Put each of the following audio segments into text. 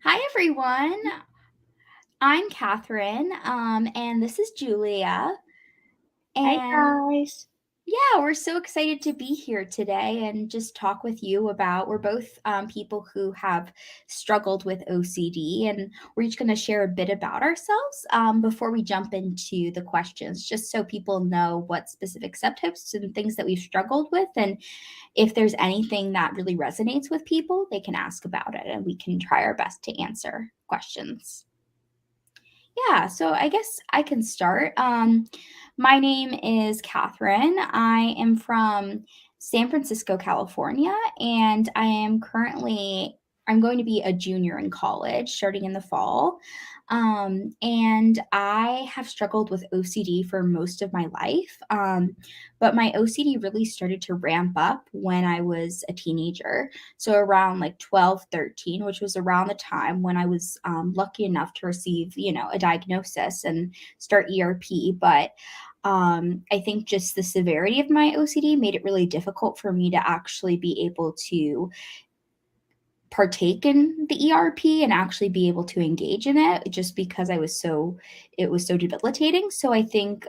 Hi, everyone. I'm Kathryn, and this is Julia. Hi And guys. yeah, we're so excited to be here today and just talk with you about. We're both people who have struggled with OCD, and we're each going to share a bit about ourselves before we jump into the questions, just so people know what specific subtypes and things that we've struggled with. And if there's anything that really resonates with people, they can ask about it, and we can try our best to answer questions. Yeah, so I guess I can start. My name is Kathryn. I am from San Francisco, California, and I'm going to be a junior in college starting in the fall. And I have struggled with OCD for most of my life. But my OCD really started to ramp up when I was a teenager. So around like 12, 13, which was around the time when I was lucky enough to receive, a diagnosis and start ERP. But I think just the severity of my OCD made it really difficult for me to actually be able to partake in the ERP and actually be able to engage in it just because it was so debilitating. So I think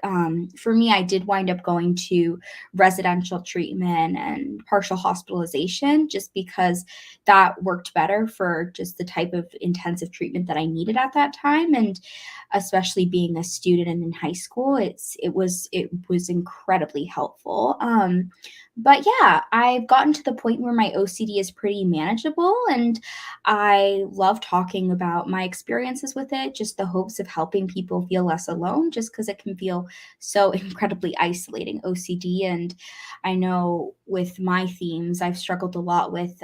for me, I did wind up going to residential treatment and partial hospitalization just because that worked better for just the type of intensive treatment that I needed at that time. And especially being a student and in high school, it was incredibly helpful. But yeah, I've gotten to the point where my OCD is pretty manageable, and I love talking about my experiences with it, just the hopes of helping people feel less alone, just because it can feel so incredibly isolating, OCD. And I know with my themes, I've struggled a lot with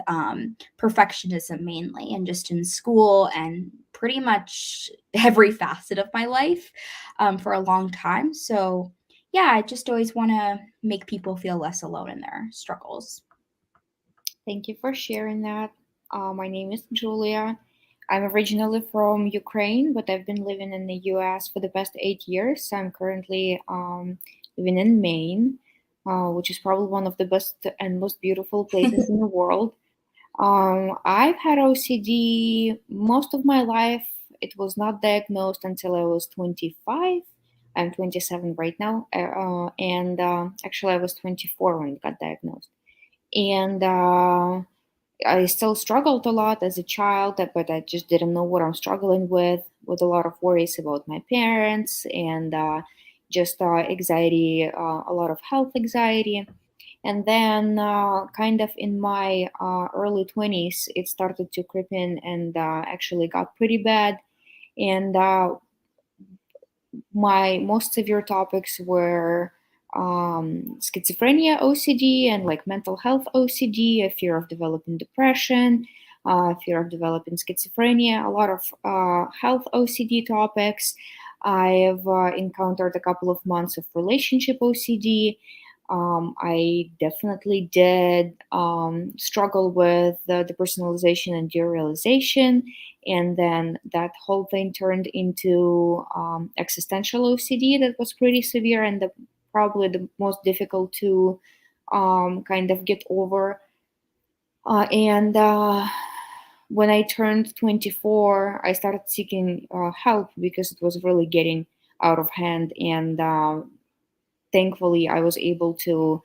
perfectionism mainly, and just in school and pretty much every facet of my life for a long time. So, yeah, I just always want to make people feel less alone in their struggles. Thank you for sharing that. My name is Julia. I'm originally from Ukraine, but I've been living in the US for the past 8 years. I'm currently living in Maine, which is probably one of the best and most beautiful places in the world. I've had OCD most of my life. It was not diagnosed until I was 25. I'm 27 right now, and actually, I was 24 when it got diagnosed. And I still struggled a lot as a child, but I just didn't know what I'm struggling with a lot of worries about my parents and just anxiety, a lot of health anxiety. And then, kind of in my early 20s, it started to creep in and actually got pretty bad. And my most severe topics were schizophrenia OCD and like mental health OCD, a fear of developing depression, fear of developing schizophrenia, a lot of health OCD topics. I've encountered a couple of months of relationship OCD. I definitely did struggle with the personalization and derealization, and then that whole thing turned into existential OCD that was pretty severe and probably the most difficult to kind of get over. And when I turned 24, I started seeking help because it was really getting out of hand. And thankfully, I was able to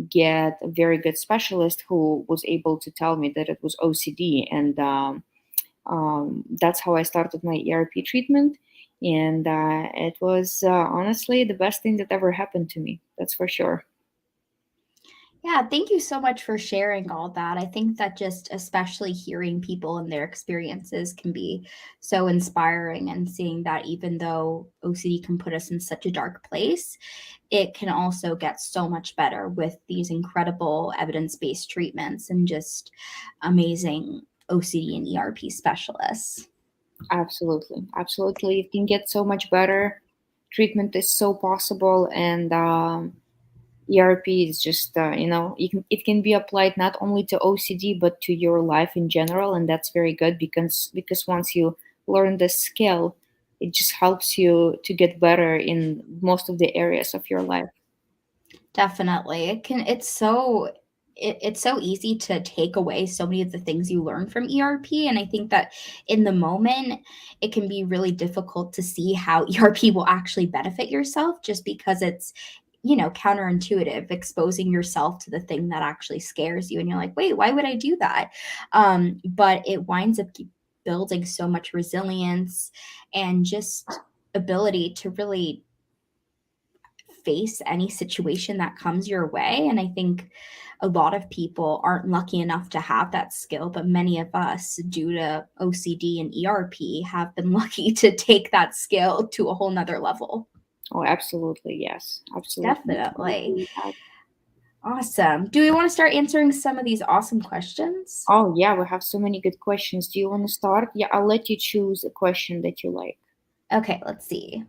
get a very good specialist who was able to tell me that it was OCD. And that's how I started my ERP treatment. And it was honestly the best thing that ever happened to me. That's for sure. Yeah, thank you so much for sharing all that. I think that just especially hearing people and their experiences can be so inspiring, and seeing that even though OCD can put us in such a dark place, it can also get so much better with these incredible evidence-based treatments and just amazing OCD and ERP specialists. Absolutely. Absolutely. It can get so much better. Treatment is so possible. And ERP is just, it can be applied not only to OCD, but to your life in general. And that's very good because once you learn the skill, it just helps you to get better in most of the areas of your life. Definitely. It's so it's so easy to take away so many of the things you learn from ERP. And I think that in the moment, it can be really difficult to see how ERP will actually benefit yourself just because it's, counterintuitive, exposing yourself to the thing that actually scares you. And you're like, wait, why would I do that? But it winds up building so much resilience and just ability to really face any situation that comes your way. And I think a lot of people aren't lucky enough to have that skill, but many of us, due to OCD and ERP, have been lucky to take that skill to a whole nother level. Oh, absolutely, yes, absolutely. I Definitely. agree with that. Awesome. Do we want to start answering some of these awesome questions? Oh, yeah, we have so many good questions. Do you want to start? Yeah, I'll let you choose a question that you like. Okay, let's see.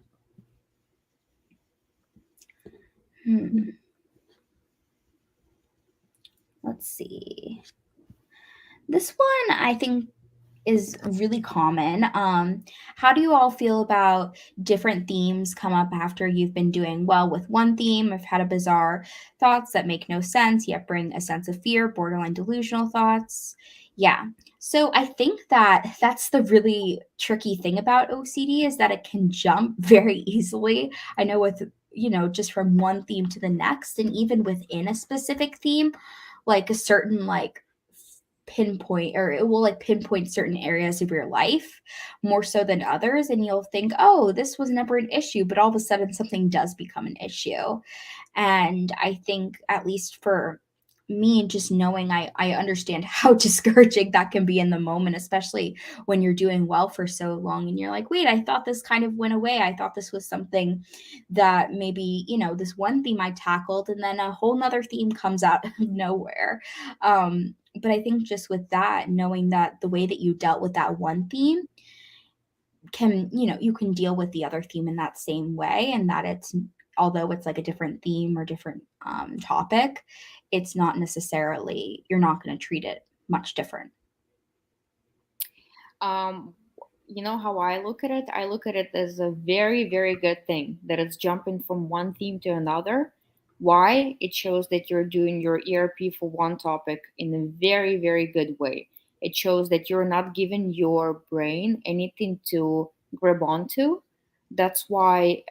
Hmm. Let's see. This one I think is really common. How do you all feel about different themes come up after you've been doing well with one theme? I've had a bizarre thoughts that make no sense, yet bring a sense of fear, borderline delusional thoughts. Yeah. So I think that that's the really tricky thing about OCD is that it can jump very easily. I know with just from one theme to the next, and even within a specific theme, like a certain like pinpoint, or it will like pinpoint certain areas of your life more so than others, and you'll think, oh, this was never an issue, but all of a sudden something does become an issue. And I think, at least for me, just knowing, I understand how discouraging that can be in the moment, especially when you're doing well for so long and you're like, wait, I thought this kind of went away. I thought this was something that maybe, this one theme I tackled, and then a whole nother theme comes out of nowhere. But I think just with that, knowing that the way that you dealt with that one theme can, you can deal with the other theme in that same way, and that it's, although it's like a different theme or different topic, it's not necessarily, you're not going to treat it much different. Um, you know how I look at it? I look at it as a very, very good thing that it's jumping from one theme to another. Why? It shows that you're doing your ERP for one topic in a very, very good way. It shows that you're not giving your brain anything to grab onto. That's why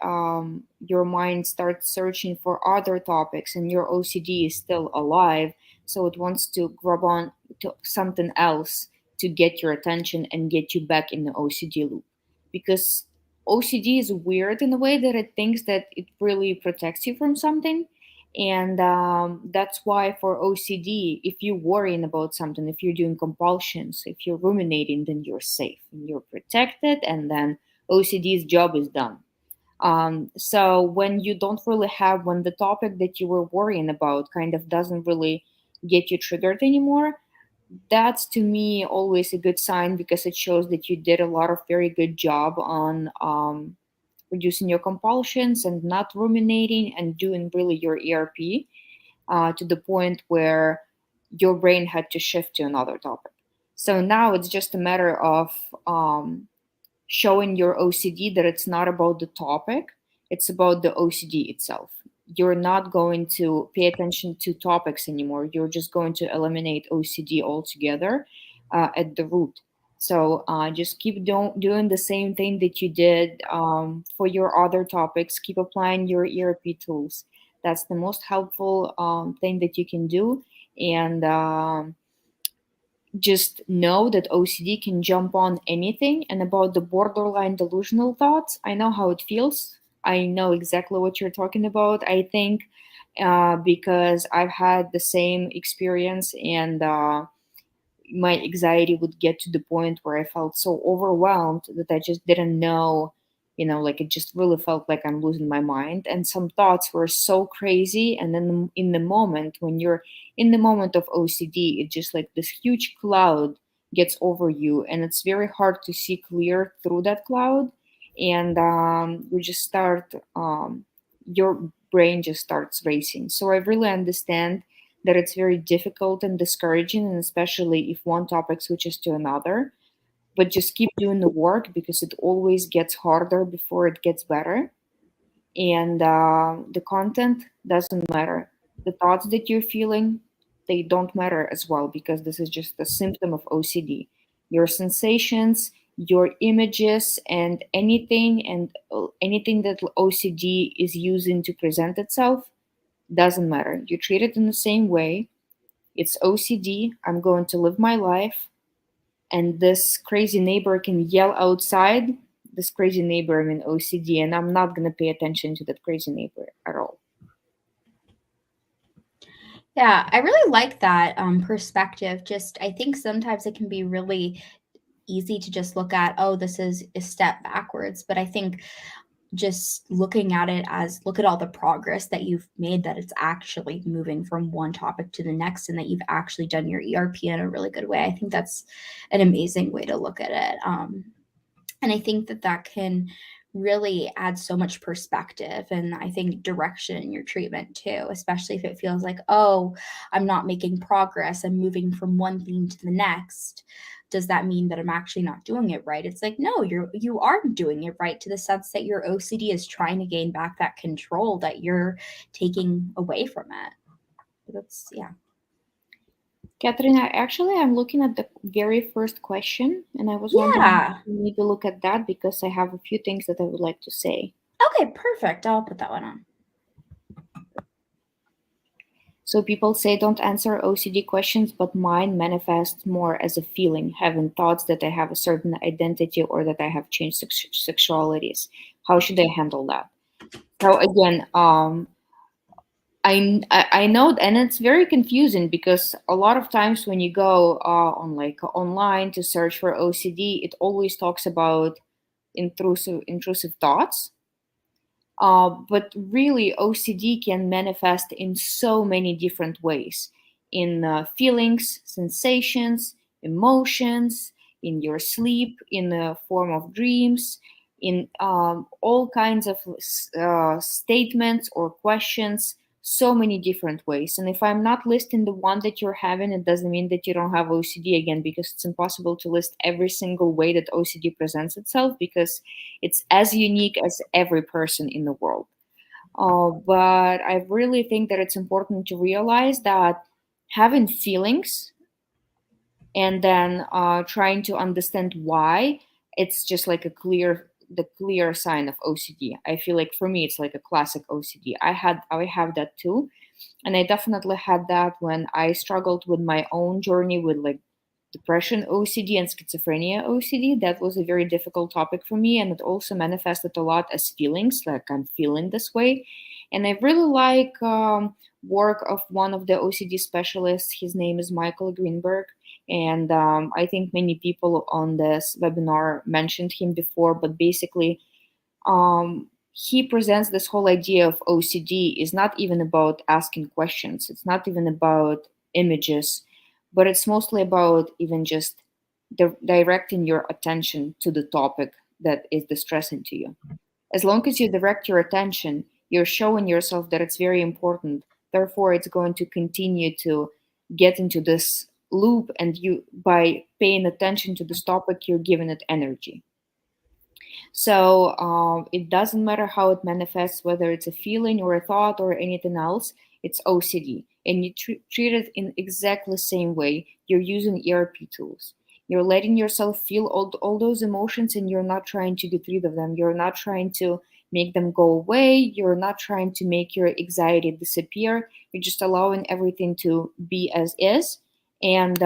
your mind starts searching for other topics, and your OCD is still alive. So it wants to grab on to something else to get your attention and get you back in the OCD loop. Because OCD is weird in a way that it thinks that it really protects you from something. And that's why for OCD, if you're worrying about something, if you're doing compulsions, if you're ruminating, then you're safe and you're protected, and then OCD's job is done. So when you don't really have, when the topic that you were worrying about kind of doesn't really get you triggered anymore, that's to me always a good sign, because it shows that you did a lot of very good job on reducing your compulsions and not ruminating and doing really your ERP to the point where your brain had to shift to another topic. So now it's just a matter of showing your OCD that it's not about the topic, it's about the OCD itself. You're not going to pay attention to topics anymore. You're just going to eliminate OCD altogether at the root. So just keep doing the same thing that you did for your other topics. Keep applying your ERP tools. That's the most helpful thing that you can do. And just know that OCD can jump on anything. And about the borderline delusional thoughts, I know how it feels. I know exactly what you're talking about. I think because I've had the same experience, and my anxiety would get to the point where I felt so overwhelmed that I just didn't know, like it just really felt like I'm losing my mind. And some thoughts were so crazy. And then in the moment, when you're in the moment of OCD, it just like this huge cloud gets over you, and it's very hard to see clear through that cloud. And you just start, your brain just starts racing. So I really understand that it's very difficult and discouraging, and especially if one topic switches to another. But just keep doing the work, because it always gets harder before it gets better. And the content doesn't matter. The thoughts that you're feeling, they don't matter as well, because this is just a symptom of OCD. Your sensations, your images, and anything that OCD is using to present itself doesn't matter. You treat it in the same way. It's OCD. I'm going to live my life, and this crazy neighbor can yell outside. This crazy neighbor, I'm in OCD, and I'm not going to pay attention to that crazy neighbor at all. Yeah, I really like that perspective. Just, I think sometimes it can be really easy to just look at, oh, this is a step backwards. But I think just looking at it as, look at all the progress that you've made, that it's actually moving from one topic to the next, and that you've actually done your ERP in a really good way. I think that's an amazing way to look at it. And I think that that can really add so much perspective, and I think direction in your treatment too, especially if it feels like, oh, I'm not making progress, I'm moving from one thing to the next. Does that mean that I'm actually not doing it right? It's like, no, you are doing it right, to the sense that your OCD is trying to gain back that control that you're taking away from it. That's, yeah. Kathryn, I'm looking at the very first question, and I was wondering if Yeah. you maybe look at that, because I have a few things that I would like to say. Okay, perfect. I'll put that one on. So people say don't answer OCD questions, but mine manifests more as a feeling, having thoughts that I have a certain identity or that I have changed sexualities. How should I handle that? So again, I know, and it's very confusing, because a lot of times when you go on like online to search for OCD, it always talks about intrusive thoughts. But really, OCD can manifest in so many different ways, in feelings, sensations, emotions, in your sleep, in the form of dreams, in all kinds of statements or questions, so many different ways. And if I'm not listing the one that you're having, it doesn't mean that you don't have OCD, again, because it's impossible to list every single way that OCD presents itself, because it's as unique as every person in the world. But I really think that it's important to realize that having feelings and then trying to understand why, it's just like the clear sign of OCD. I feel like for me it's like a classic OCD. I have that too, and I definitely had that when I struggled with my own journey with like depression OCD and schizophrenia OCD. That was a very difficult topic for me, and it also manifested a lot as feelings, like I'm feeling this way. And I really like work of one of the OCD specialists. His name is Michael Greenberg, and I think many people on this webinar mentioned him before. But basically, he presents this whole idea of OCD is not even about asking questions. It's not even about images, but it's mostly about even just directing your attention to the topic that is distressing to you. As long as you direct your attention, you're showing yourself that it's very important. Therefore, it's going to continue to get into this loop, and you, by paying attention to this topic, you're giving it energy. So it doesn't matter how it manifests, whether it's a feeling or a thought or anything else, it's OCD. And you treat it in exactly the same way. You're using ERP tools. You're letting yourself feel all those emotions, and you're not trying to get rid of them. You're not trying to make them go away. You're not trying to make your anxiety disappear. You're just allowing everything to be as is. And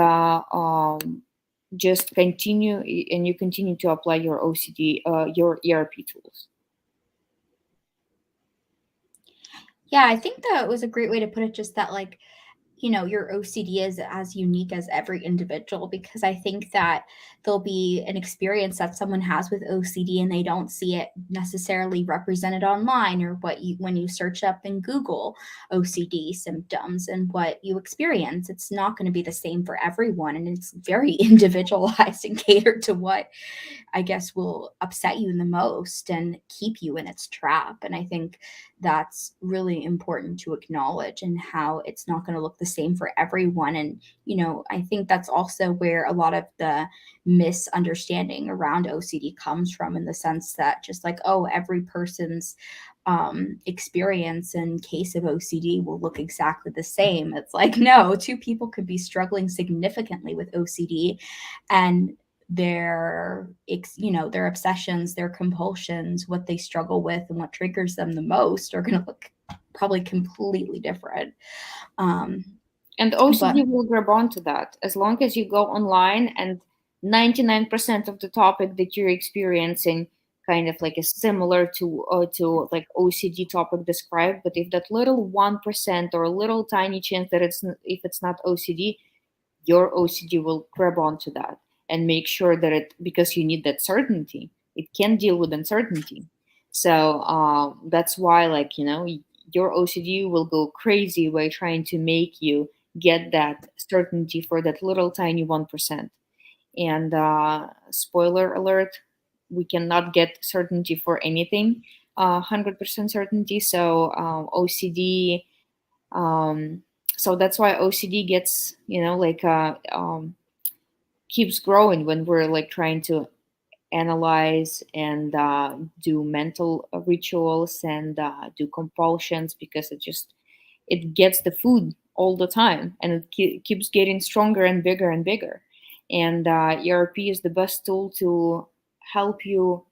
just continue, and you continue to apply your OCD, your ERP tools. Yeah, I think that was a great way to put it, just that, like, your OCD is as unique as every individual, because I think that there'll be an experience that someone has with OCD and they don't see it necessarily represented online, or what you, when you search up in Google OCD symptoms and what you experience, it's not going to be the same for everyone. And it's very individualized and catered to what, I guess, will upset you the most and keep you in its trap. And I think that's really important to acknowledge, and how it's not going to look the same for everyone. And, I think that's also where a lot of the misunderstanding around OCD comes from, in the sense that, just like, oh, every person's experience and case of OCD will look exactly the same. It's like, no, two people could be struggling significantly with OCD, and their obsessions, their compulsions, what they struggle with and what triggers them the most are going to look probably completely different. um And but OCD will grab onto that as long as you go online and 99% of the topic that you're experiencing kind of like is similar to like OCD topic described. But if that little 1% or a little tiny chance that if it's not OCD, your OCD will grab onto that and make sure that because you need that certainty, it can deal with uncertainty. So that's why, like, your OCD will go crazy by trying to make you get that certainty for that little tiny 1%. And spoiler alert, we cannot get certainty for anything, 100% certainty. So OCD, um, so that's why OCD gets, keeps growing when we're like trying to analyze and do mental rituals and do compulsions, because it gets the food all the time, and it keeps getting stronger and bigger and bigger. And ERP is the best tool to help you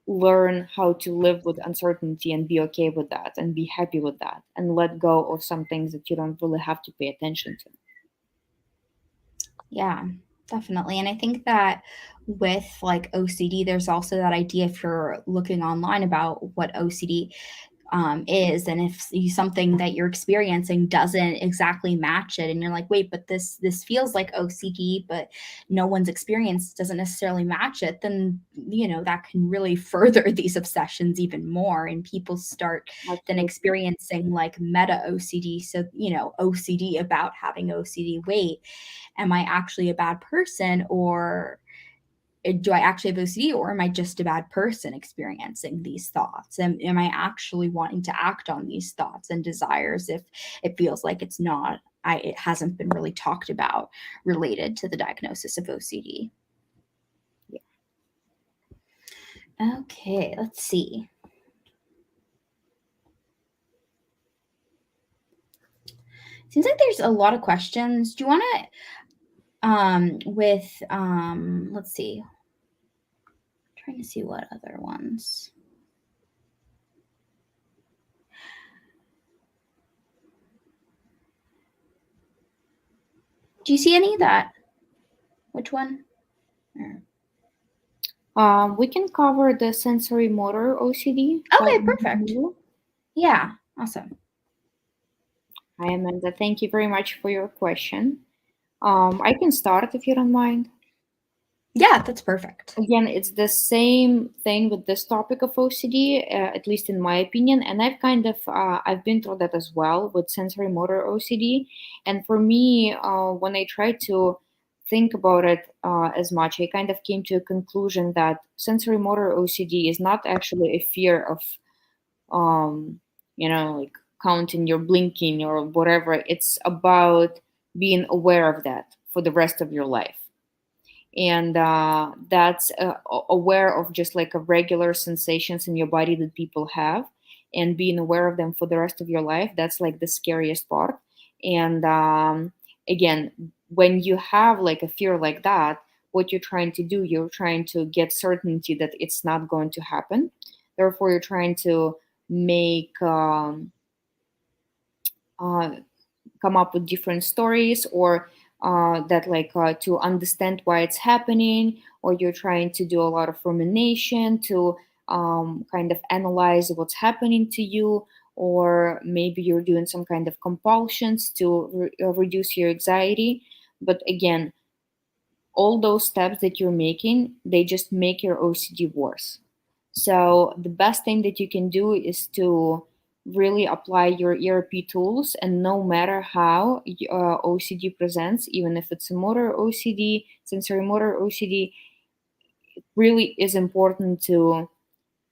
learn how to live with uncertainty and be okay with that and be happy with that and let go of some things that you don't really have to pay attention to. yeah, definitely. And I think that with like OCD, there's also that idea, if you're looking online about what OCD is, and if something that you're experiencing doesn't exactly match it, and you're like, wait, but this feels like OCD, but no one's experience doesn't necessarily match it, then that can really further these obsessions even more, and people start then Absolutely. experiencing like meta OCD. So OCD about having OCD. Wait, am I actually a bad person, or do I actually have OCD, or am I just a bad person experiencing these thoughts? And am I actually wanting to act on these thoughts and desires if it feels like it hasn't been really talked about related to the diagnosis of OCD? Yeah. Okay, let's see. Seems like there's a lot of questions. Do you want to let's see. Trying to see what other ones. Do you see any of that? Which one? We can cover the sensory motor OCD. Okay, perfect. Yeah, awesome. Hi, Amanda. Thank you very much for your question. I can start if you don't mind. Yeah, that's perfect. Again, it's the same thing with this topic of OCD, at least in my opinion. And I've been through that as well with sensory motor OCD. And for me, when I try to think about it as much, I kind of came to a conclusion that sensory motor OCD is not actually a fear of, um, like counting your blinking or whatever. It's about being aware of that for the rest of your life. And that's aware of just like a regular sensations in your body that people have, and being aware of them for the rest of your life. That's like the scariest part. And again, when you have like a fear like that, what you're trying to do, you're trying to get certainty that it's not going to happen. Therefore, you're trying to make uh, come up with different stories, or that like to understand why it's happening, or you're trying to do a lot of rumination to kind of analyze what's happening to you, or maybe you're doing some kind of compulsions to reduce your anxiety. But again, all those steps that you're making, they just make your OCD worse. So the best thing that you can do is to really apply your ERP tools, and no matter how OCD presents, even if it's a motor OCD, sensory motor OCD, it really is important to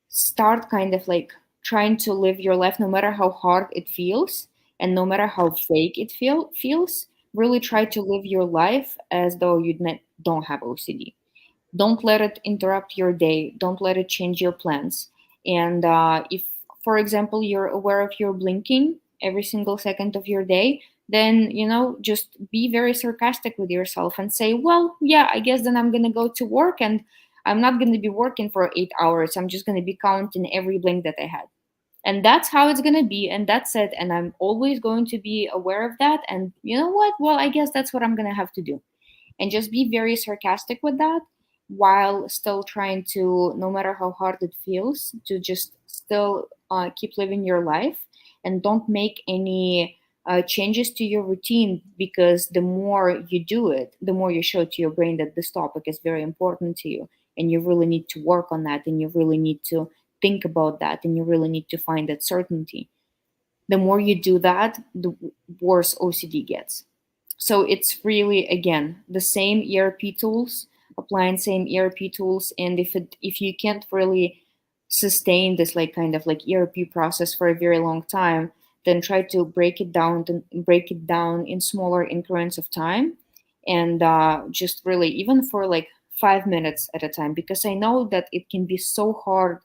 start kind of like trying to live your life no matter how hard it feels and no matter how fake it feels. Really try to live your life as though you don't have OCD. Don't let it interrupt your day. Don't let it change your plans. And if, for example, you're aware of your blinking every single second of your day, then, just be very sarcastic with yourself and say, well, yeah, I guess then I'm going to go to work and I'm not going to be working for 8 hours. I'm just going to be counting every blink that I had. And that's how it's going to be. And that's it. And I'm always going to be aware of that. And you know what? Well, I guess that's what I'm going to have to do, and just be very sarcastic with that, while still trying to, no matter how hard it feels, to just still keep living your life, and don't make any changes to your routine, because the more you do it, the more you show to your brain that this topic is very important to you, and you really need to work on that, and you really need to think about that, and you really need to find that certainty. The more you do that, the worse OCD gets. So it's really, again, the same ERP tools, applying same ERP tools. And if you can't really sustain this like kind of like ERP process for a very long time, then try to break it down in smaller increments of time, and just really, even for like 5 minutes at a time, because I know that it can be so hard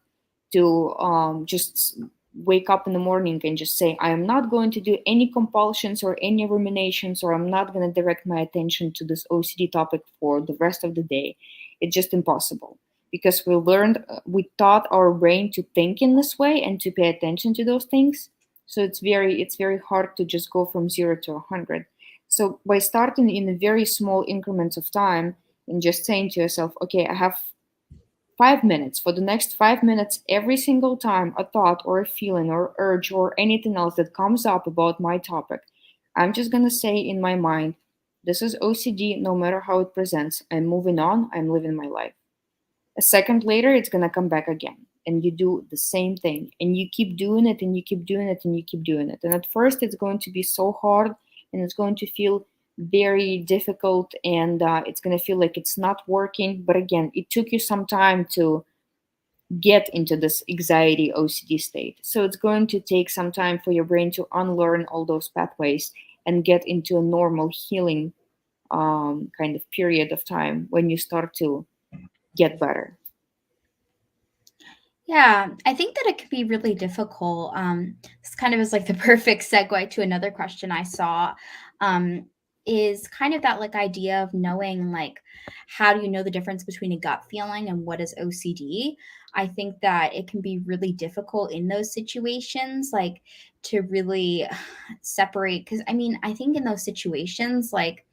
to just wake up in the morning and just say, I am not going to do any compulsions or any ruminations, or I'm not going to direct my attention to this OCD topic for the rest of the day. It's just impossible, because we taught our brain to think in this way and to pay attention to those things. So it's very hard to just go from 0 to 100. So by starting in very small increments of time and just saying to yourself, okay, I have 5 minutes. For the next 5 minutes, every single time a thought or a feeling or urge or anything else that comes up about my topic, I'm just going to say in my mind, this is OCD, no matter how it presents. I'm moving on, I'm living my life. A second later, it's going to come back again. And you do the same thing. And you keep doing it, and you keep doing it, and you keep doing it. And at first, it's going to be so hard, and it's going to feel very difficult, and it's going to feel like it's not working. But again, it took you some time to get into this anxiety OCD state. So it's going to take some time for your brain to unlearn all those pathways and get into a normal healing kind of period of time when you start to get better. Yeah, I think that it can be really difficult. This kind of is like the perfect segue to another question I saw. Um, is kind of that like idea of knowing like how do you know the difference between a gut feeling and what is OCD? I think that it can be really difficult in those situations, like to really separate. Because I mean, I think in those situations, like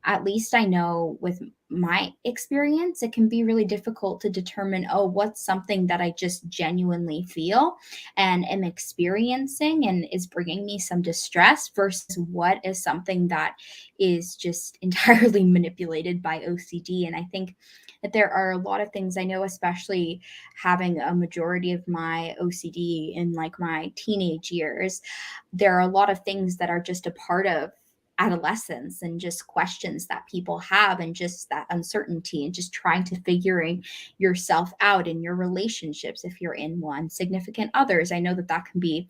at least I know with my experience, it can be really difficult to determine, oh, what's something that I just genuinely feel and am experiencing and is bringing me some distress versus what is something that is just entirely manipulated by OCD. And I think that there are a lot of things I know, especially having a majority of my OCD in like my teenage years, there are a lot of things that are just a part of adolescence and just questions that people have and just that uncertainty and just trying to figuring yourself out in your relationships if you're in one, significant others. I know that that can be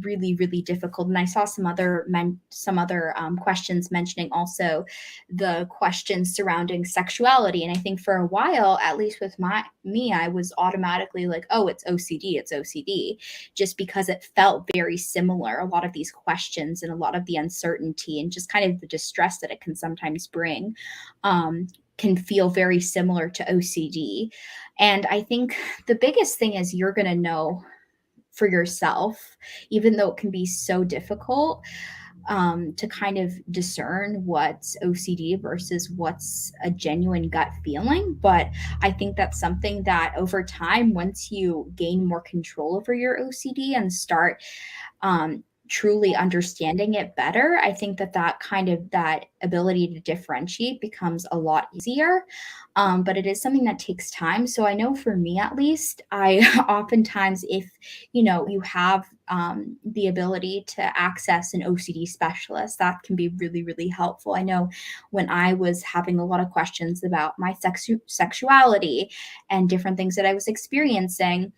really really difficult, and I saw some other questions mentioning also the questions surrounding sexuality. And I think for a while, at least with me, I was automatically like, oh, it's OCD, it's OCD, just because it felt very similar. A lot of these questions and a lot of the uncertainty and just kind of the distress that it can sometimes bring can feel very similar to OCD. And I think the biggest thing is you're going to know for yourself, even though it can be so difficult to kind of discern what's OCD versus what's a genuine gut feeling. But I think that's something that over time, once you gain more control over your OCD and start truly understanding it better, I think that that kind of that ability to differentiate becomes a lot easier. But it is something that takes time. So I know for me at least, I oftentimes, if you have the ability to access an OCD specialist, that can be really, really helpful. I know when I was having a lot of questions about my sexuality and different things that I was experiencing,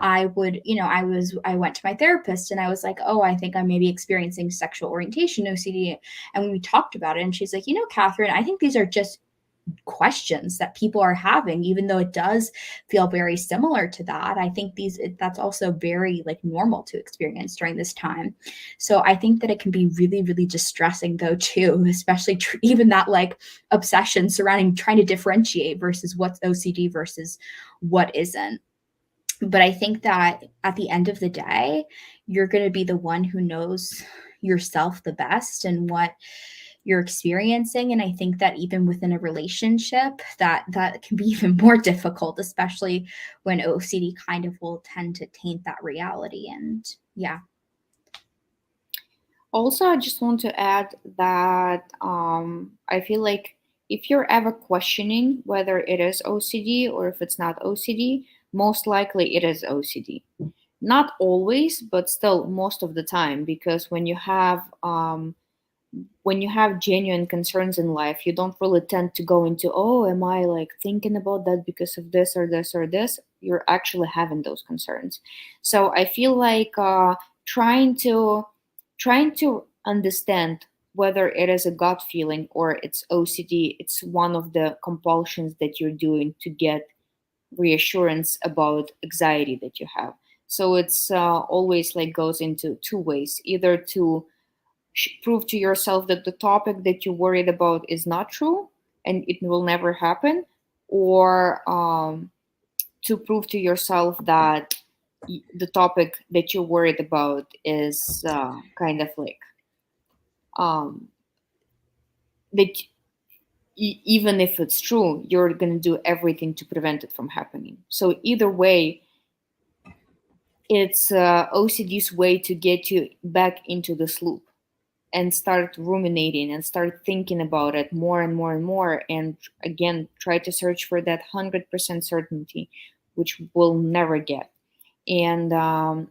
I would, I went to my therapist and I was like, oh, I think I may be experiencing sexual orientation OCD. And we talked about it, and she's like, Kathryn, I think these are just questions that people are having, even though it does feel very similar to that. I think that's also very like normal to experience during this time. So I think that it can be really, really distressing though too, especially even that like obsession surrounding trying to differentiate versus what's OCD versus what isn't. But I think that at the end of the day, you're going to be the one who knows yourself the best and what you're experiencing. And I think that even within a relationship, that can be even more difficult, especially when OCD kind of will tend to taint that reality. And yeah. Also, I just want to add that I feel like if you're ever questioning whether it is OCD or if it's not OCD, most likely it is OCD. Not always, but still most of the time, because when you have genuine concerns in life, you don't really tend to go into, oh, am I like thinking about that because of this or this or this? You're actually having those concerns. So I feel like trying to understand whether it is a gut feeling or it's OCD, it's one of the compulsions that you're doing to get reassurance about anxiety that you have. So it's always like goes into two ways, either to prove to yourself that the topic that you're worried about is not true and it will never happen, or to prove to yourself that the topic that you're worried about is kind of like um, that even if it's true, you're going to do everything to prevent it from happening. So either way, it's OCD's way to get you back into this loop and start ruminating and start thinking about it more and more and more, and again try to search for that 100% certainty, which we'll never get. And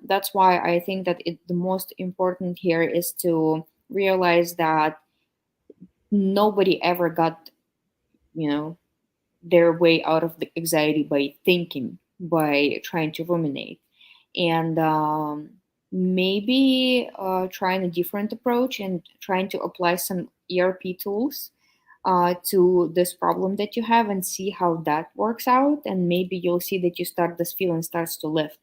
that's why I think that the most important here is to realize that nobody ever got, you know, their way out of the anxiety by thinking, by trying to ruminate. And maybe trying a different approach and trying to apply some ERP tools to this problem that you have and see how that works out. And maybe you'll see that this feeling starts to lift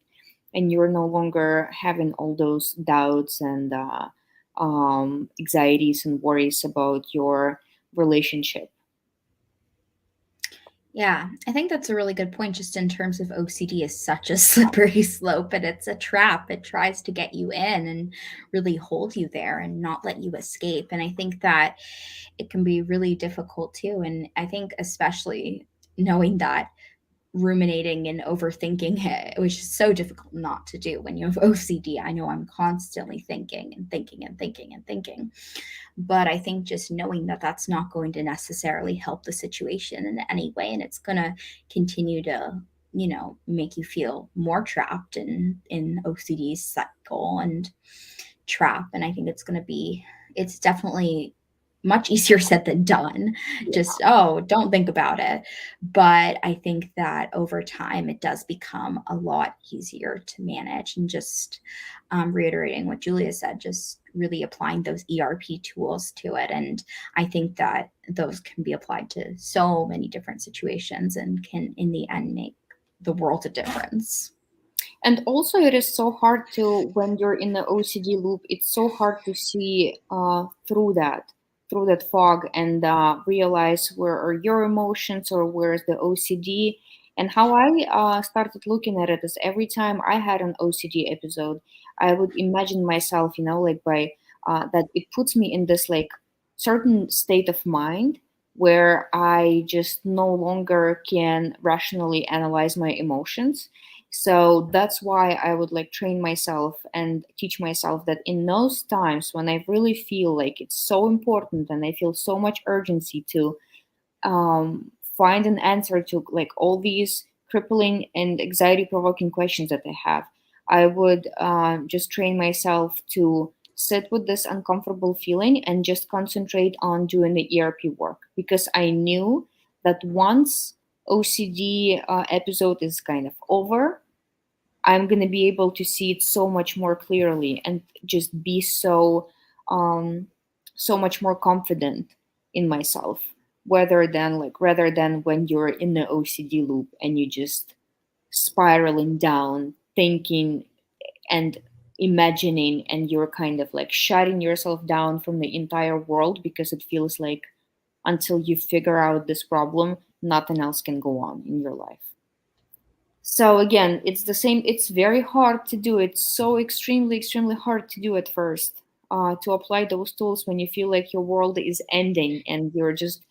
and you're no longer having all those doubts and anxieties and worries about your relationship. Yeah, I think that's a really good point, just in terms of OCD is such a slippery slope, and it's a trap. It tries to get you in and really hold you there and not let you escape. And I think that it can be really difficult too. And I think, especially knowing that ruminating and overthinking it, which is so difficult not to do when you have OCD. I know I'm constantly thinking and thinking and thinking and thinking. But I think just knowing that that's not going to necessarily help the situation in any way, and it's going to continue to, make you feel more trapped in OCD's cycle and trap. And I think it's definitely much easier said than done. Just, oh, don't think about it. But I think that over time, it does become a lot easier to manage. And just reiterating what Julia said, just really applying those ERP tools to it. And I think that those can be applied to so many different situations and can, in the end, make the world a difference. And also, it is so hard to, when you're in the OCD loop, it's so hard to see through that fog, and realize where are your emotions or where's the OCD. And how I started looking at it is every time I had an OCD episode, I would imagine myself, like by that it puts me in this like certain state of mind where I just no longer can rationally analyze my emotions, So that's why I would like train myself and teach myself that in those times when I really feel like it's so important and I feel so much urgency to find an answer to like all these crippling and anxiety provoking questions that I have, I would just train myself to sit with this uncomfortable feeling and just concentrate on doing the ERP work, because I knew that once OCD episode is kind of over, I'm going to be able to see it so much more clearly and just be um, so much more confident in myself, rather than when you're in the OCD loop and you just spiraling down, thinking and imagining, and you're kind of like shutting yourself down from the entire world because it feels like until you figure out this problem, nothing else can go on in your life. So again, it's the same. It's very hard to do. It's so extremely hard to do at first. To apply those tools when you feel like your world is ending and you're just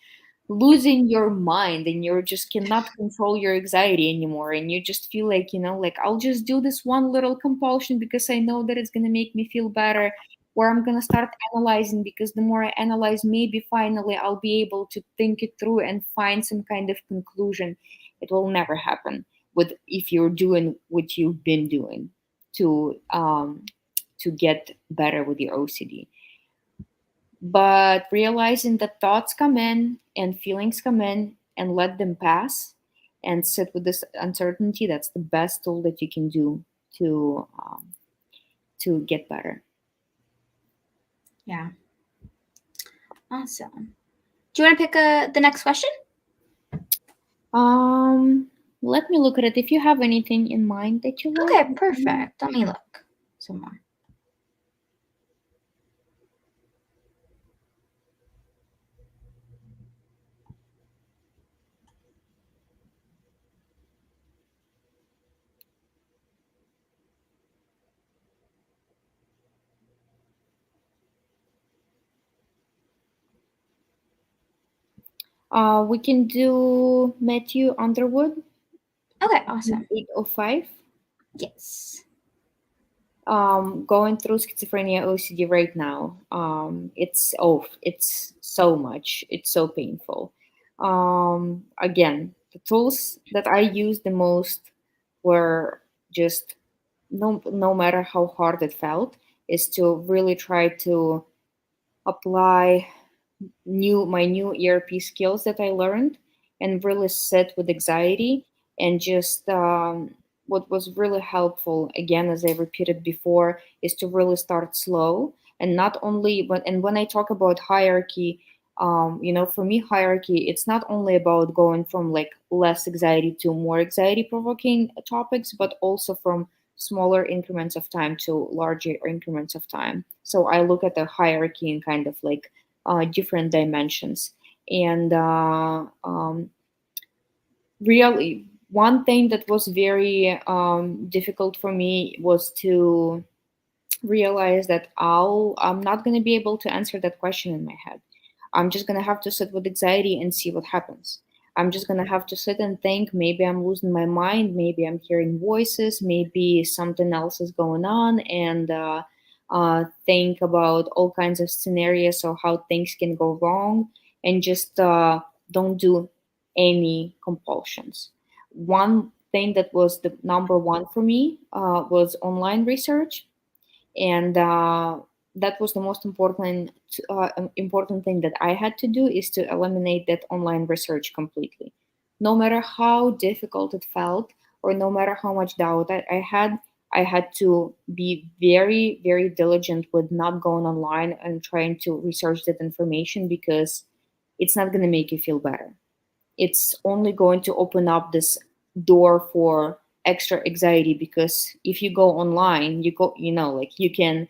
losing your mind and you just cannot control your anxiety anymore, and you just feel like, like, I'll just do this one little compulsion because I know that it's going to make me feel better, or I'm going to start analyzing because the more I analyze, maybe finally I'll be able to think it through and find some kind of conclusion. It will never happen with if you're doing what you've been doing to get better with your OCD. But realizing that thoughts come in and feelings come in and let them pass and sit with this uncertainty, that's the best tool that you can do to get better. Yeah. Awesome. Do you want to pick the next question? Let me look at it. If you have anything in mind that you like. Okay, perfect. Let me look some more. We can do Matthew Underwood, Okay, awesome. 805. Yes. Going through schizophrenia OCD right now. It's so much. It's so painful. Again, the tools that I used the most were just, no matter how hard it felt, is to really try to apply my new ERP skills that I learned and really sit with anxiety and just what was really helpful, again, as I repeated before, is to really start slow. And not only when I talk about hierarchy, for me, hierarchy, it's not only about going from like less anxiety to more anxiety provoking topics, but also from smaller increments of time to larger increments of time. So I look at the hierarchy in kind of like different dimensions. And really, one thing that was very difficult for me was to realize that I'm not going to be able to answer that question in my head. I'm just going to have to sit with anxiety and see what happens. I'm just going to have to sit and think, maybe I'm losing my mind, maybe I'm hearing voices, maybe something else is going on, and think about all kinds of scenarios or how things can go wrong, and just don't do any compulsions. One thing that was the number one for me was online research, and that was the most important thing that I had to do, is to eliminate that online research completely. No matter how difficult it felt, or no matter how much doubt I had to be very diligent with not going online and trying to research that information, because it's not going to make you feel better. It's only going to open up this door for extra anxiety, because if you go online, like you can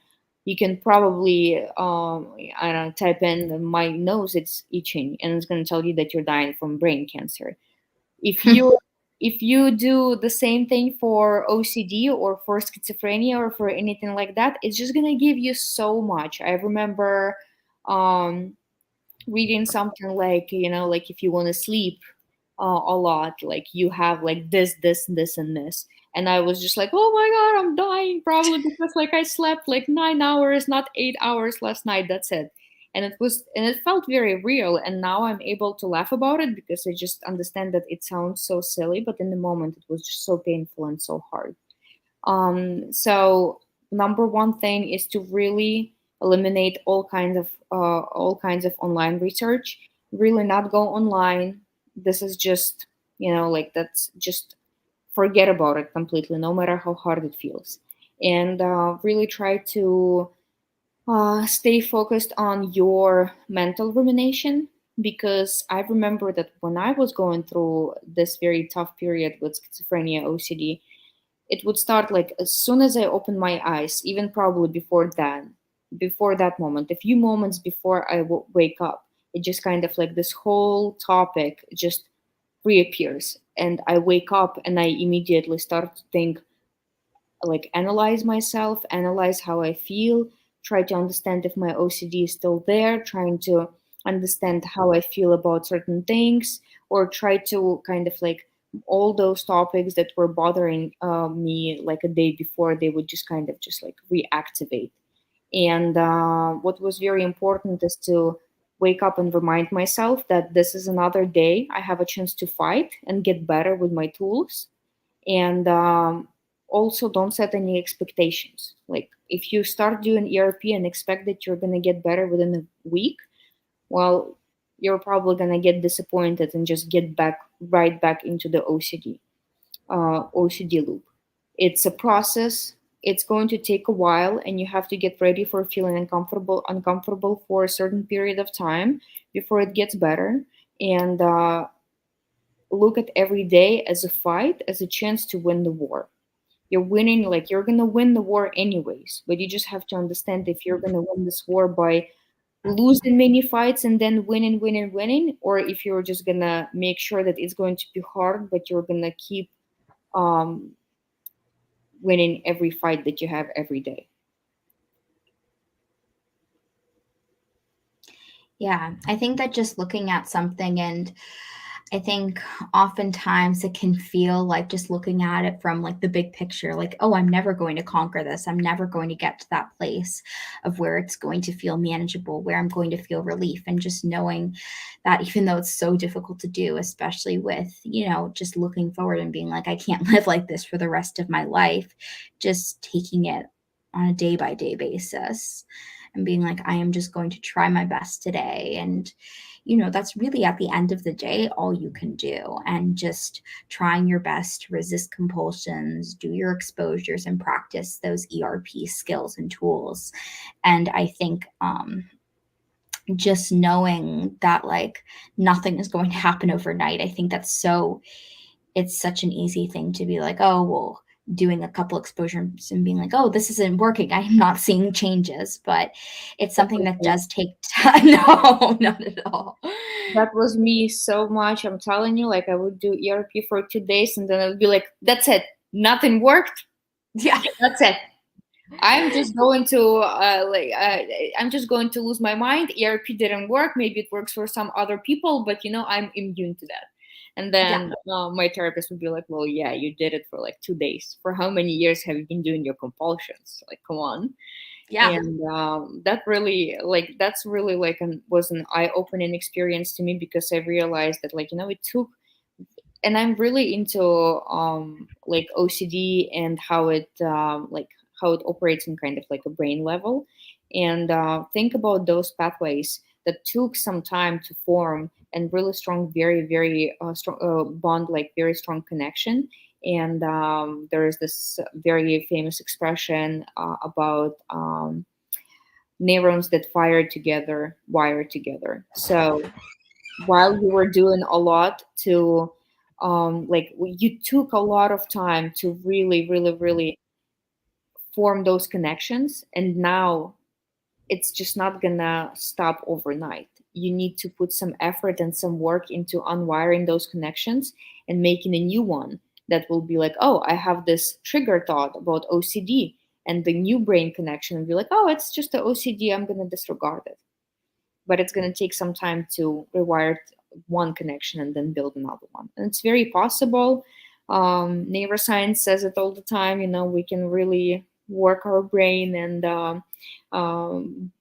probably I don't know, type in my nose it's itching, and it's going to tell you that you're dying from brain cancer. if you if you do the same thing for OCD or for schizophrenia or for anything like that, it's just going to give you so much. I remember um reading something like, like if you want to sleep a lot, like you have like this, and this, And I was just like, oh my God, I'm dying, probably because like I slept like 9 hours, not 8 hours last night. That's it. And it felt very real. And now I'm able to laugh about it because I just understand that it sounds so silly, but in the moment it was just so painful and so hard. So number one thing is to really eliminate all kinds of online research. Really not go online. This is just, like, that's just, forget about it completely, no matter how hard it feels. And really try to stay focused on your mental rumination, because I remember that when I was going through this very tough period with schizophrenia, OCD, it would start like as soon as I opened my eyes, even probably before that moment, a few moments before I wake up, it just kind of like this whole topic just reappears. And I wake up and I immediately start to think, like, analyze myself, analyze how I feel, try to understand if my OCD is still there, trying to understand how I feel about certain things, or try to kind of like all those topics that were bothering me like a day before, they would just kind of just like reactivate. And what was very important is to wake up and remind myself that this is another day. I have a chance to fight and get better with my tools. And also don't set any expectations. Like, if you start doing ERP and expect that you're going to get better within a week, well, you're probably going to get disappointed and just get back right back into the OCD loop. It's a process. It's going to take a while, and you have to get ready for feeling uncomfortable for a certain period of time before it gets better. And look at every day as a fight, as a chance to win the war. You're winning, like, you're gonna win the war anyways, but you just have to understand if you're gonna win this war by losing many fights and then winning, or if you're just gonna make sure that it's going to be hard, but you're gonna keep um, winning every fight that you have every day. Yeah, I think that just looking at something, and I think oftentimes it can feel like just looking at it from like the big picture, like, oh, I'm never going to conquer this. I'm never going to get to that place of where it's going to feel manageable, where I'm going to feel relief. And just knowing that even though it's so difficult to do, especially with, just looking forward and being like, I can't live like this for the rest of my life, just taking it on a day by day basis and being like, I am just going to try my best today. And, that's really at the end of the day, all you can do. And just trying your best to resist compulsions, do your exposures, and practice those ERP skills and tools. And I think, just knowing that like nothing is going to happen overnight, I think it's such an easy thing to be like, oh, well, doing a couple exposures and being like, oh, this isn't working. I'm not seeing changes. But it's That something was that me. does take time. No, not at all. That was me so much. I'm telling you, like, I would do ERP for 2 days and then I would be like, that's it. Nothing worked. Yeah. That's it. I'm just going to I'm just going to lose my mind. ERP didn't work. Maybe it works for some other people, but I'm immune to that. And Yeah. then my therapist would be like, "Well, yeah, you did it for like 2 days. For how many years have you been doing your compulsions? Like, come on." Yeah. And that's really like was an eye-opening experience to me, because I realized that, like, it took, and I'm really into like OCD and how it operates in kind of like a brain level, and think about those pathways that took some time to form, and really strong, very very strong bond, like very strong connection. And there is this very famous expression about neurons that fire together wire together. So while you were doing a lot to you took a lot of time to really really really form those connections, and now it's just not gonna stop overnight. You need to put some effort and some work into unwiring those connections and making a new one that will be like, oh, I have this trigger thought about OCD, and the new brain connection will be like, oh, it's just the OCD, I'm gonna disregard it. But it's going to take some time to rewire one connection and then build another one. And it's very possible. Neuroscience says it all the time. We can really work our brain and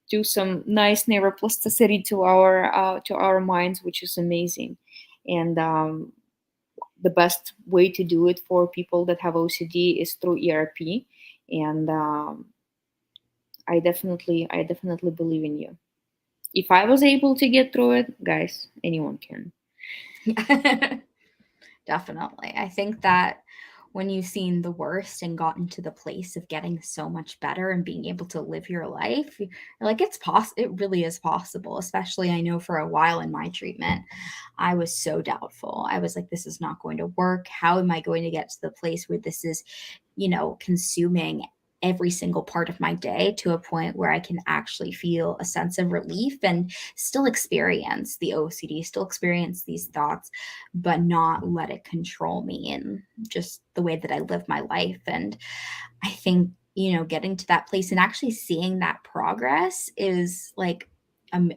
do some nice neuroplasticity to our minds, which is amazing. And the best way to do it for people that have OCD is through ERP. And I definitely believe in you. If I was able to get through it, guys, anyone can. Definitely. I think that when you've seen the worst and gotten to the place of getting so much better and being able to live your life, you're like, it really is possible. Especially, I know for a while in my treatment, I was so doubtful. I was like, this is not going to work. How am I going to get to the place where this is, consuming every single part of my day to a point where I can actually feel a sense of relief and still experience the OCD, still experience these thoughts, but not let it control me in just the way that I live my life. And I think, getting to that place and actually seeing that progress is like,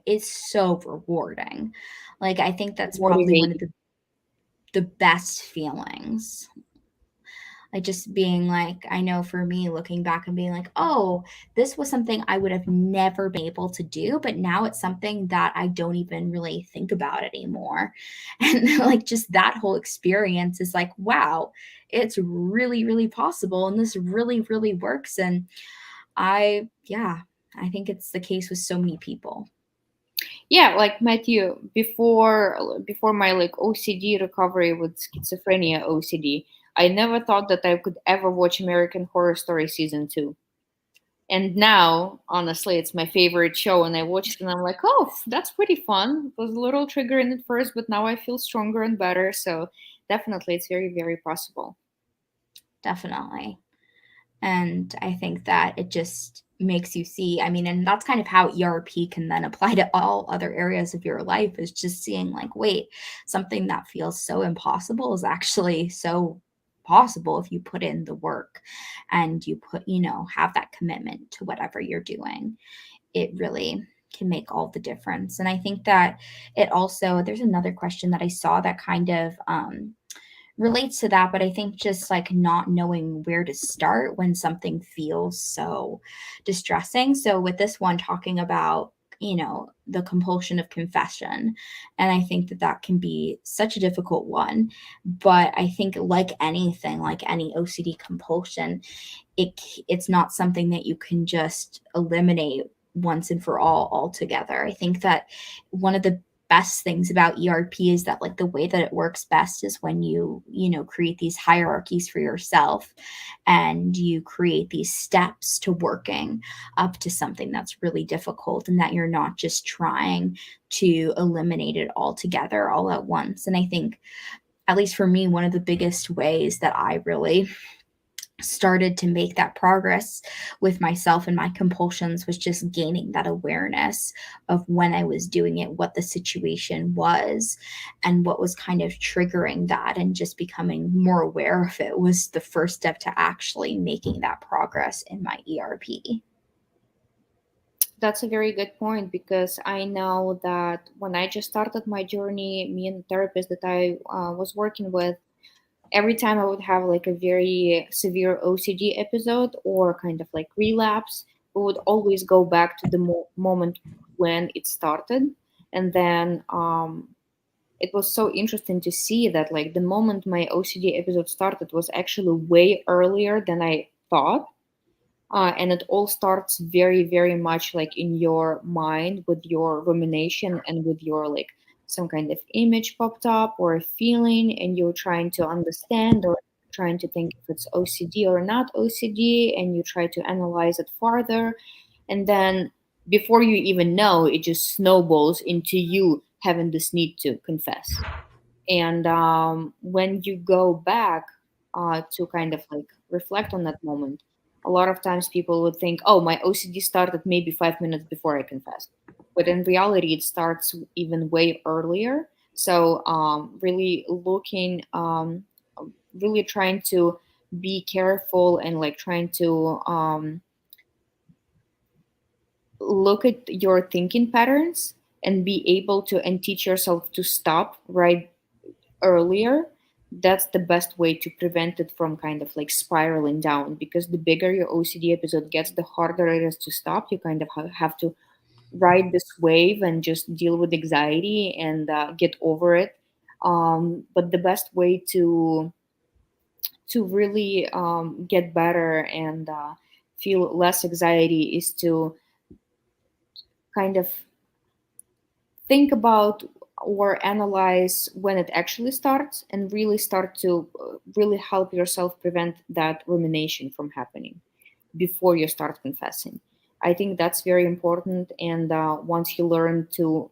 it's so rewarding. Like, I think that's probably one of Motivating. the best feelings, like just being like, I know for me looking back and being like, oh, this was something I would have never been able to do, but now it's something that I don't even really think about anymore. And like just that whole experience is like, wow, it's really, really possible. And this really, really works. And yeah, I think it's the case with so many people. Yeah, like Matthew, before my like OCD recovery with schizophrenia OCD, I never thought that I could ever watch American Horror Story season 2. And now, honestly, it's my favorite show, and I watched it and I'm like, oh, that's pretty fun. It was a little triggering at first, but now I feel stronger and better. So definitely, it's very, very possible. Definitely. And I think that it just makes you see, I mean, and that's kind of how ERP can then apply to all other areas of your life, is just seeing like, wait, something that feels so impossible is actually so possible if you put in the work and you have that commitment to whatever you're doing. It really can make all the difference. And I think that it also, there's another question that I saw that kind of relates to that, but I think just like not knowing where to start when something feels so distressing. So with this one talking about, the compulsion of confession, and I think that that can be such a difficult one, but I think like anything, like any OCD compulsion, it's not something that you can just eliminate once and for all altogether. I think that one of the best things about ERP is that like the way that it works best is when you create these hierarchies for yourself and you create these steps to working up to something that's really difficult, and that you're not just trying to eliminate it altogether all at once. And I think, at least for me, one of the biggest ways that I really started to make that progress with myself and my compulsions was just gaining that awareness of when I was doing it, what the situation was, and what was kind of triggering that, and just becoming more aware of it was the first step to actually making that progress in my ERP. That's a very good point because I know that when I just started my journey, me and the therapist that I was working with, every time I would have like a very severe OCD episode or kind of like relapse, we would always go back to the moment when it started. And then it was so interesting to see that like the moment my OCD episode started was actually way earlier than I thought. And it all starts very, very much like in your mind with your rumination and with your like some kind of image popped up or a feeling, and you're trying to understand or trying to think if it's OCD or not OCD, and you try to analyze it further. And then before you even know, it just snowballs into you having this need to confess. And when you go back to kind of like reflect on that moment, a lot of times people would think, oh, my OCD started maybe 5 minutes before I confessed. But in reality, it starts even way earlier. So, really trying to be careful and like trying to look at your thinking patterns and be able to and teach yourself to stop right earlier, that's the best way to prevent it from kind of like spiraling down, because the bigger your OCD episode gets, the harder it is to stop. You kind of have to ride this wave and just deal with anxiety and get over it. But the best way to really get better and feel less anxiety is to kind of think about or analyze when it actually starts, and really start to really help yourself prevent that rumination from happening before you start confessing. I think that's very important. And once you learn to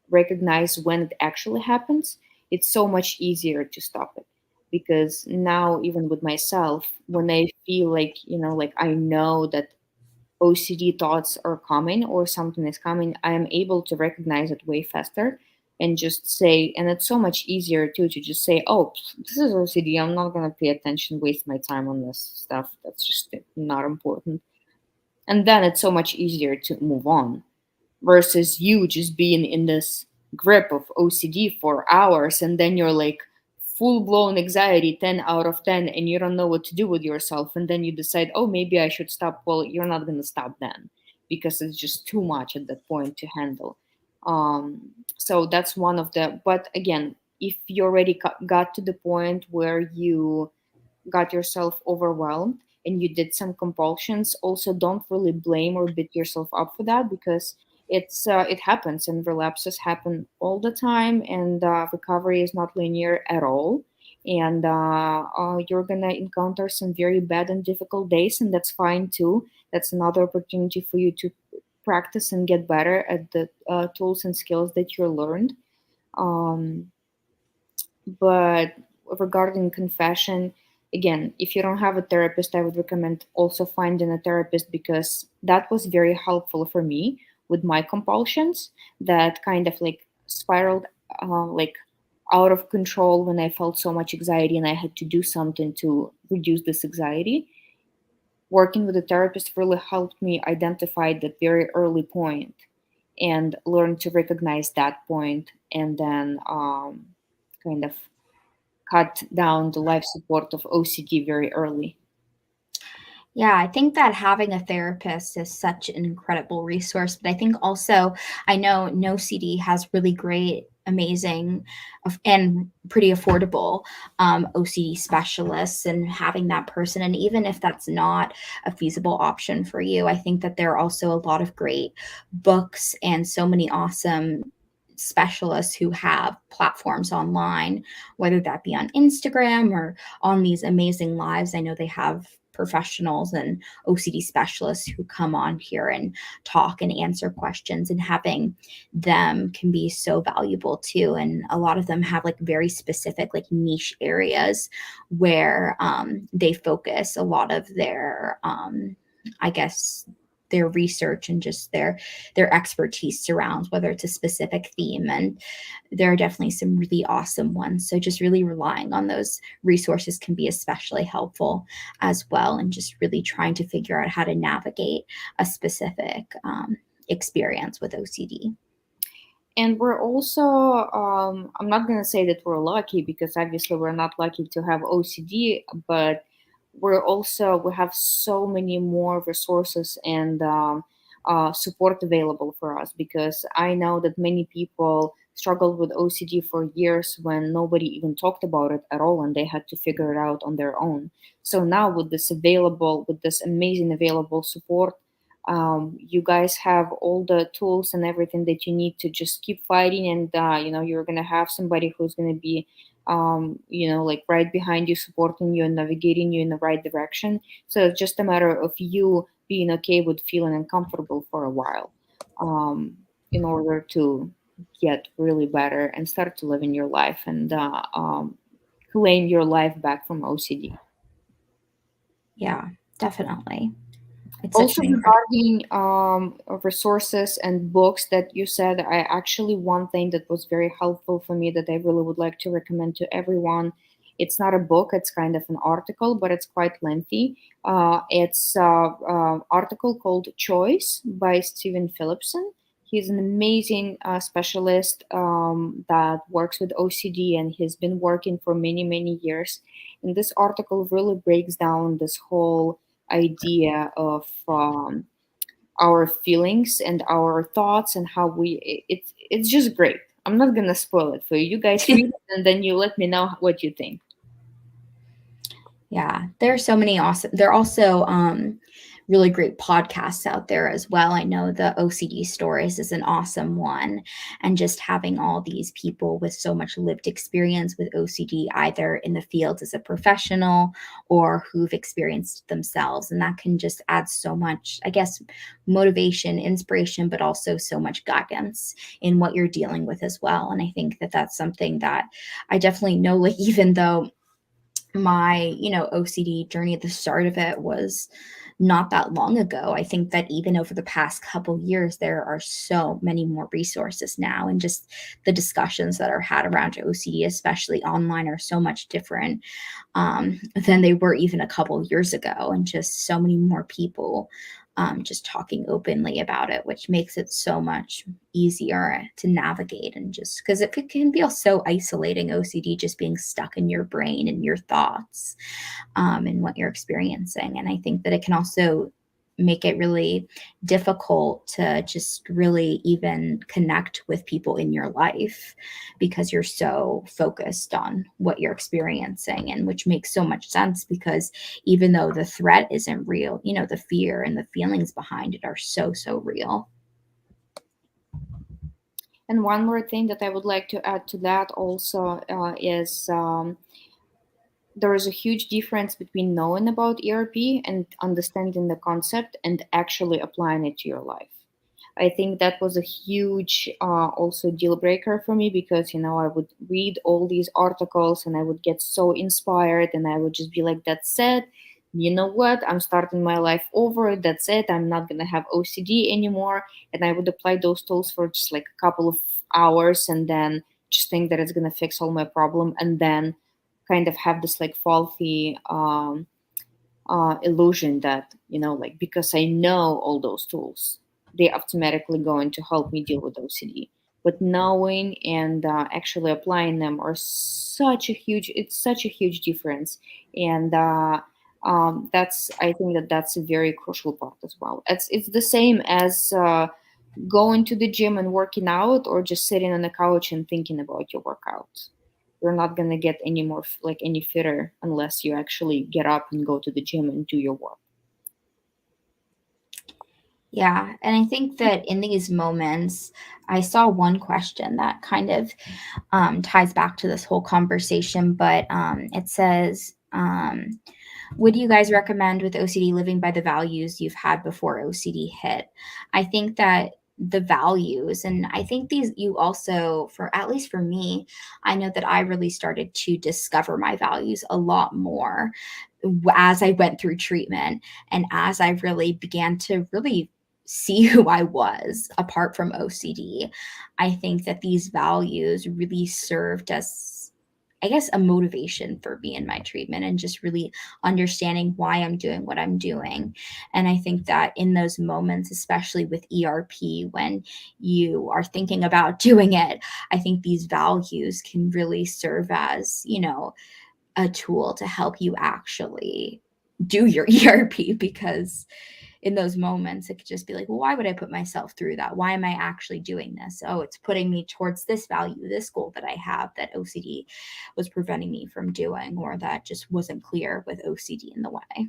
recognize when it actually happens, it's so much easier to stop it. Because now, even with myself, when I feel like, like I know that OCD thoughts are coming or something is coming, I am able to recognize it way faster and just say, and it's so much easier too to just say, oh, this is OCD. I'm not going to pay attention, waste my time on this stuff. That's just not important. And then it's so much easier to move on versus you just being in this grip of OCD for hours, and then you're like full blown anxiety 10 out of 10, and you don't know what to do with yourself, and then you decide, oh, maybe I should stop. Well, you're not going to stop then, because it's just too much at that point to handle. So that's one of the, but again, if you already got to the point where you got yourself overwhelmed and you did some compulsions, also don't really blame or beat yourself up for that, because it happens, and relapses happen all the time, and recovery is not linear at all. And you're gonna encounter some very bad and difficult days, and that's fine too. That's another opportunity for you to practice and get better at the tools and skills that you learned. um, but regarding confession, again, if you don't have a therapist, I would recommend also finding a therapist, because that was very helpful for me with my compulsions that kind of like spiraled like out of control when I felt so much anxiety and I had to do something to reduce this anxiety. Working with a therapist really helped me identify that very early point and learn to recognize that point, and then kind of cut down the life support of OCD very early. Yeah, I think that having a therapist is such an incredible resource. But I think also, I know No CD has really great, amazing, and pretty affordable OCD specialists, and having that person. And even if that's not a feasible option for you, I think that there are also a lot of great books and so many awesome specialists who have platforms online, whether that be on Instagram or on these amazing lives. I know they have professionals and OCD specialists who come on here and talk and answer questions, and having them can be so valuable too. And a lot of them have like very specific, like niche areas where they focus a lot of their, I guess, their research and just their expertise surrounds, whether it's a specific theme. And there are definitely some really awesome ones, so just really relying on those resources can be especially helpful as well, and just really trying to figure out how to navigate a specific experience with OCD. And we're also, I'm not going to say that we're lucky, because obviously we're not lucky to have OCD, but we have so many more resources and support available for us, because I know that many people struggled with OCD for years when nobody even talked about it at all, and they had to figure it out on their own. So now with this amazing available support, you guys have all the tools and everything that you need to just keep fighting, and you're gonna have somebody who's gonna be like right behind you, supporting you and navigating you in the right direction. So it's just a matter of you being okay with feeling uncomfortable for a while, um, in order to get really better and start to live in your life and claim your life back from OCD. Yeah, definitely. It's such Also, an incredible. regarding resources and books that you said, I actually, one thing that was very helpful for me that I really would like to recommend to everyone. It's not a book; it's kind of an article, but it's quite lengthy. It's article called "Choice" by Stephen Phillipson. He's an amazing specialist that works with OCD, and he's been working for many, many years. And this article really breaks down this whole idea of our feelings and our thoughts and how it's just great. I'm not gonna spoil it for you. You guys read it and then you let me know what you think. Yeah, there are so many awesome. There are also really great podcasts out there as well. I know the OCD Stories is an awesome one, and just having all these people with so much lived experience with OCD, either in the field as a professional or who've experienced it themselves, and that can just add so much, I guess, motivation, inspiration, but also so much guidance in what you're dealing with as well. And I think that that's something that I definitely know. Like even though my OCD journey at the start of it was not that long ago, I think that even over the past couple years there are so many more resources now, and just the discussions that are had around OCD, especially online, are so much different than they were even a couple years ago, and just so many more people just talking openly about it, which makes it so much easier to navigate. And just because it can feel so isolating, OCD just being stuck in your brain and your thoughts and what you're experiencing. And I think that it can also make it really difficult to just really even connect with people in your life because you're so focused on what you're experiencing, and which makes so much sense because even though the threat isn't real, the fear and the feelings behind it are so real. And one more thing that I would like to add to that also is there is a huge difference between knowing about ERP and understanding the concept and actually applying it to your life. I think that was a huge also deal breaker for me because I would read all these articles and I would get so inspired and I would just be like, that's it. You know what? I'm starting my life over. That's it. I'm not gonna have OCD anymore. And I would apply those tools for just like a couple of hours and then just think that it's gonna fix all my problem and then kind of have this like faulty illusion that like because I know all those tools they automatically going to help me deal with OCD. But knowing and actually applying them are such a huge difference. And that's I think that that's a very crucial part as well. It's the same as going to the gym and working out or just sitting on the couch and thinking about your workout. You're not going to get any more like any fitter unless you actually get up and go to the gym and do your work. Yeah, and I think that in these moments, I saw one question that kind of ties back to this whole conversation, but it says, would you guys recommend with OCD living by the values you've had before OCD hit? I think that the values, and I think these, you also, for at least for me, I know that I really started to discover my values a lot more as I went through treatment, and as I really began to really see who I was apart from OCD. I think that these values really served as, I guess, a motivation for me in my treatment, and just really understanding why I'm doing what I'm doing. And I think that in those moments, especially with ERP, when you are thinking about doing it, I think these values can really serve as, a tool to help you actually do your ERP, because in those moments it could just be like, well, why would I put myself through that? Why am I actually doing this? Oh, it's putting me towards this value, this goal that I have that OCD was preventing me from doing, or that just wasn't clear with OCD in the way.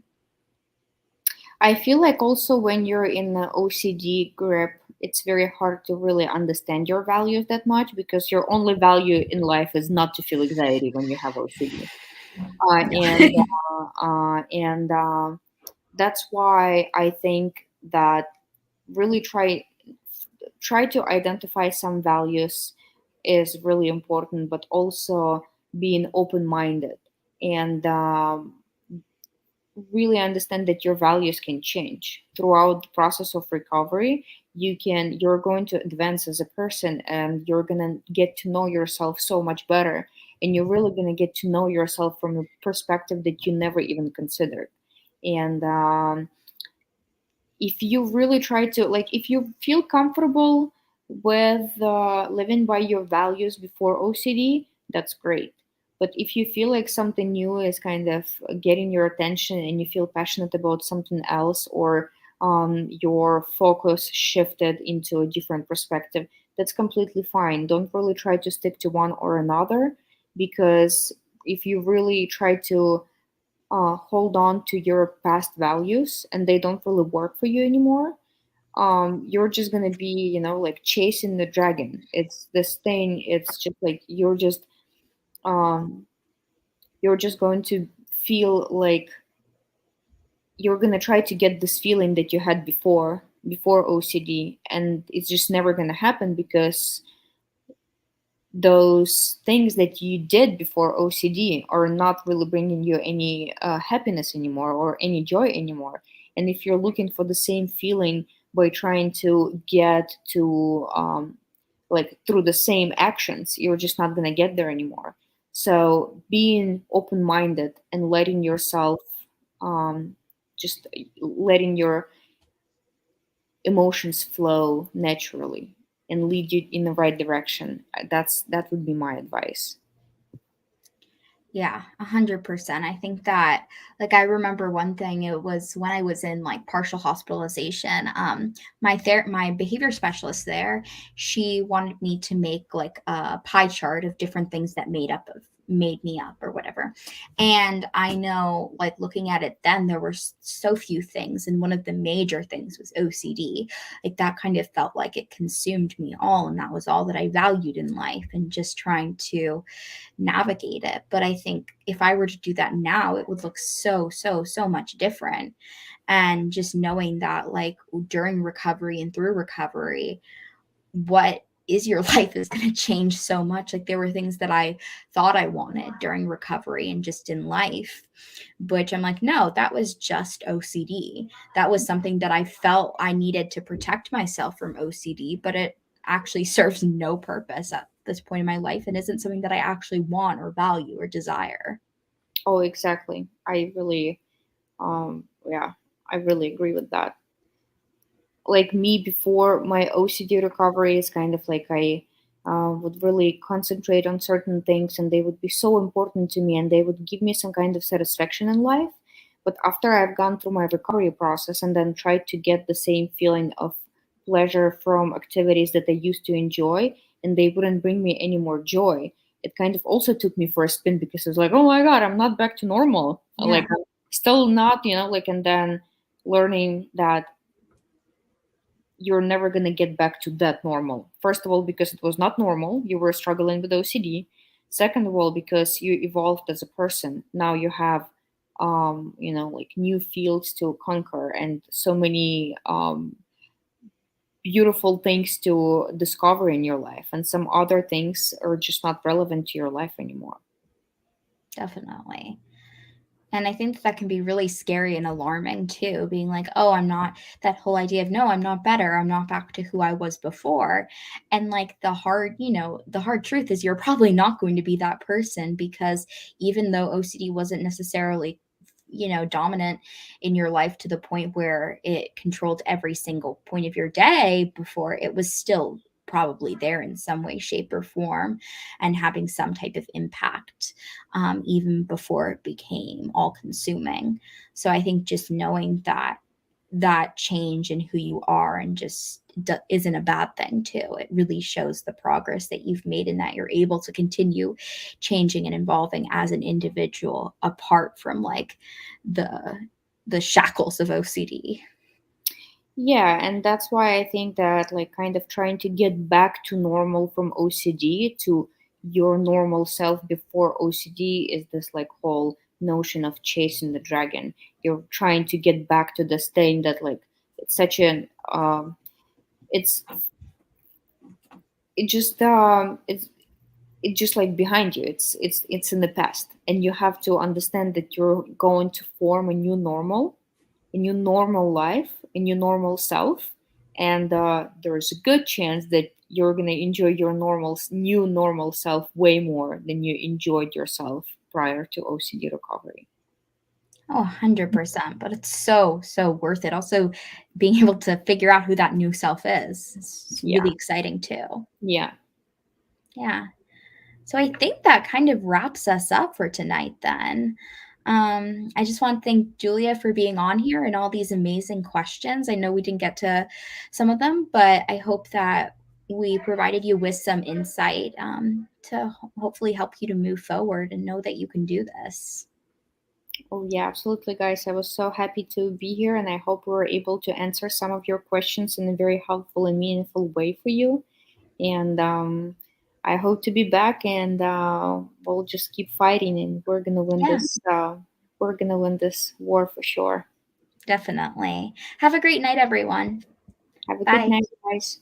I feel like also when you're in the OCD grip, it's very hard to really understand your values that much because your only value in life is not to feel anxiety when you have OCD. Yeah. And that's why I think that really try to identify some values is really important, but also being open minded and really understand that your values can change throughout the process of recovery. You're going to advance as a person and you're going to get to know yourself so much better, and you're really going to get to know yourself from a perspective that you never even considered. And if you really try to, like, if you feel comfortable with living by your values before OCD, that's great. But if you feel like something new is kind of getting your attention and you feel passionate about something else, or your focus shifted into a different perspective, that's completely fine. Don't really try to stick to one or another, because if you really try to hold on to your past values and they don't really work for you anymore, you're just gonna be, like chasing the dragon. It's this thing. It's just like um, you're just going to feel like you're gonna try to get this feeling that you had before OCD, and it's just never gonna happen, because those things that you did before OCD are not really bringing you any happiness anymore or any joy anymore. And if you're looking for the same feeling by trying to get to, like through the same actions, you're just not going to get there anymore. So being open minded and letting yourself, just letting your emotions flow naturally and lead you in the right direction. That would be my advice. Yeah, 100%. I think that, like, I remember one thing. It was when I was in like partial hospitalization. My behavior specialist there, she wanted me to make like a pie chart of different things that made me up or whatever. And I know, like, looking at it then, there were so few things, and one of the major things was OCD. Like, that kind of felt like it consumed me all, and that was all that I valued in life, and just trying to navigate it. But I think if I were to do that now, it would look so, so, so much different. And just knowing that, like, during recovery and through recovery, what is your life is going to change so much. Like, there were things that I thought I wanted during recovery and just in life, which I'm like, no, that was just OCD. That was something that I felt I needed to protect myself from OCD, but it actually serves no purpose at this point in my life and isn't something that I actually want or value or desire. Oh, exactly. Yeah, I really agree with that. Like me before my OCD recovery is kind of like I would really concentrate on certain things, and they would be so important to me and they would give me some kind of satisfaction in life. But after I've gone through my recovery process and then tried to get the same feeling of pleasure from activities that I used to enjoy, and they wouldn't bring me any more joy, it kind of also took me for a spin, because it's like, oh my God, I'm not back to normal. Like, Yeah. I'm still not, like, and then learning that you're never going to get back to that normal. First of all, because it was not normal, you were struggling with OCD. Second of all, because you evolved as a person. Now you have, like new fields to conquer and so many beautiful things to discover in your life. And some other things are just not relevant to your life anymore. Definitely. And I think that can be really scary and alarming too, being like, oh, I'm not, that whole idea of, no, I'm not better. I'm not back to who I was before. And like the hard truth is you're probably not going to be that person, because even though OCD wasn't necessarily, dominant in your life to the point where it controlled every single point of your day before, it was still probably there in some way, shape, or form, and having some type of impact, even before it became all consuming. So I think just knowing that change in who you are and just isn't a bad thing too. It really shows the progress that you've made, and that you're able to continue changing and evolving as an individual apart from like the the shackles of OCD. Yeah, and that's why I think that, like, kind of trying to get back to normal from OCD to your normal self before OCD is this like whole notion of chasing the dragon. You're trying to get back to this thing that, like, it's such an it's it just it's just like behind you. It's in the past, and you have to understand that you're going to form a new normal life, a new normal self, and there's a good chance that you're gonna enjoy your new normal self way more than you enjoyed yourself prior to OCD recovery. Oh, 100%. But it's so, so worth it. Also, being able to figure out who that new self is. It's Yeah, really exciting too. yeah. Yeah. So I think that kind of wraps us up for tonight then. I just want to thank Julia for being on here and all these amazing questions. I know we didn't get to some of them, but I hope that we provided you with some insight to hopefully help you to move forward and know that you can do this. Oh, yeah, absolutely, guys. I was so happy to be here, and I hope we were able to answer some of your questions in a very helpful and meaningful way for you. And I hope to be back, and we'll just keep fighting, and we're gonna win Yeah, this. We're gonna win this war for sure. definitely. Have a great night, everyone. Have a good Bye. night, guys.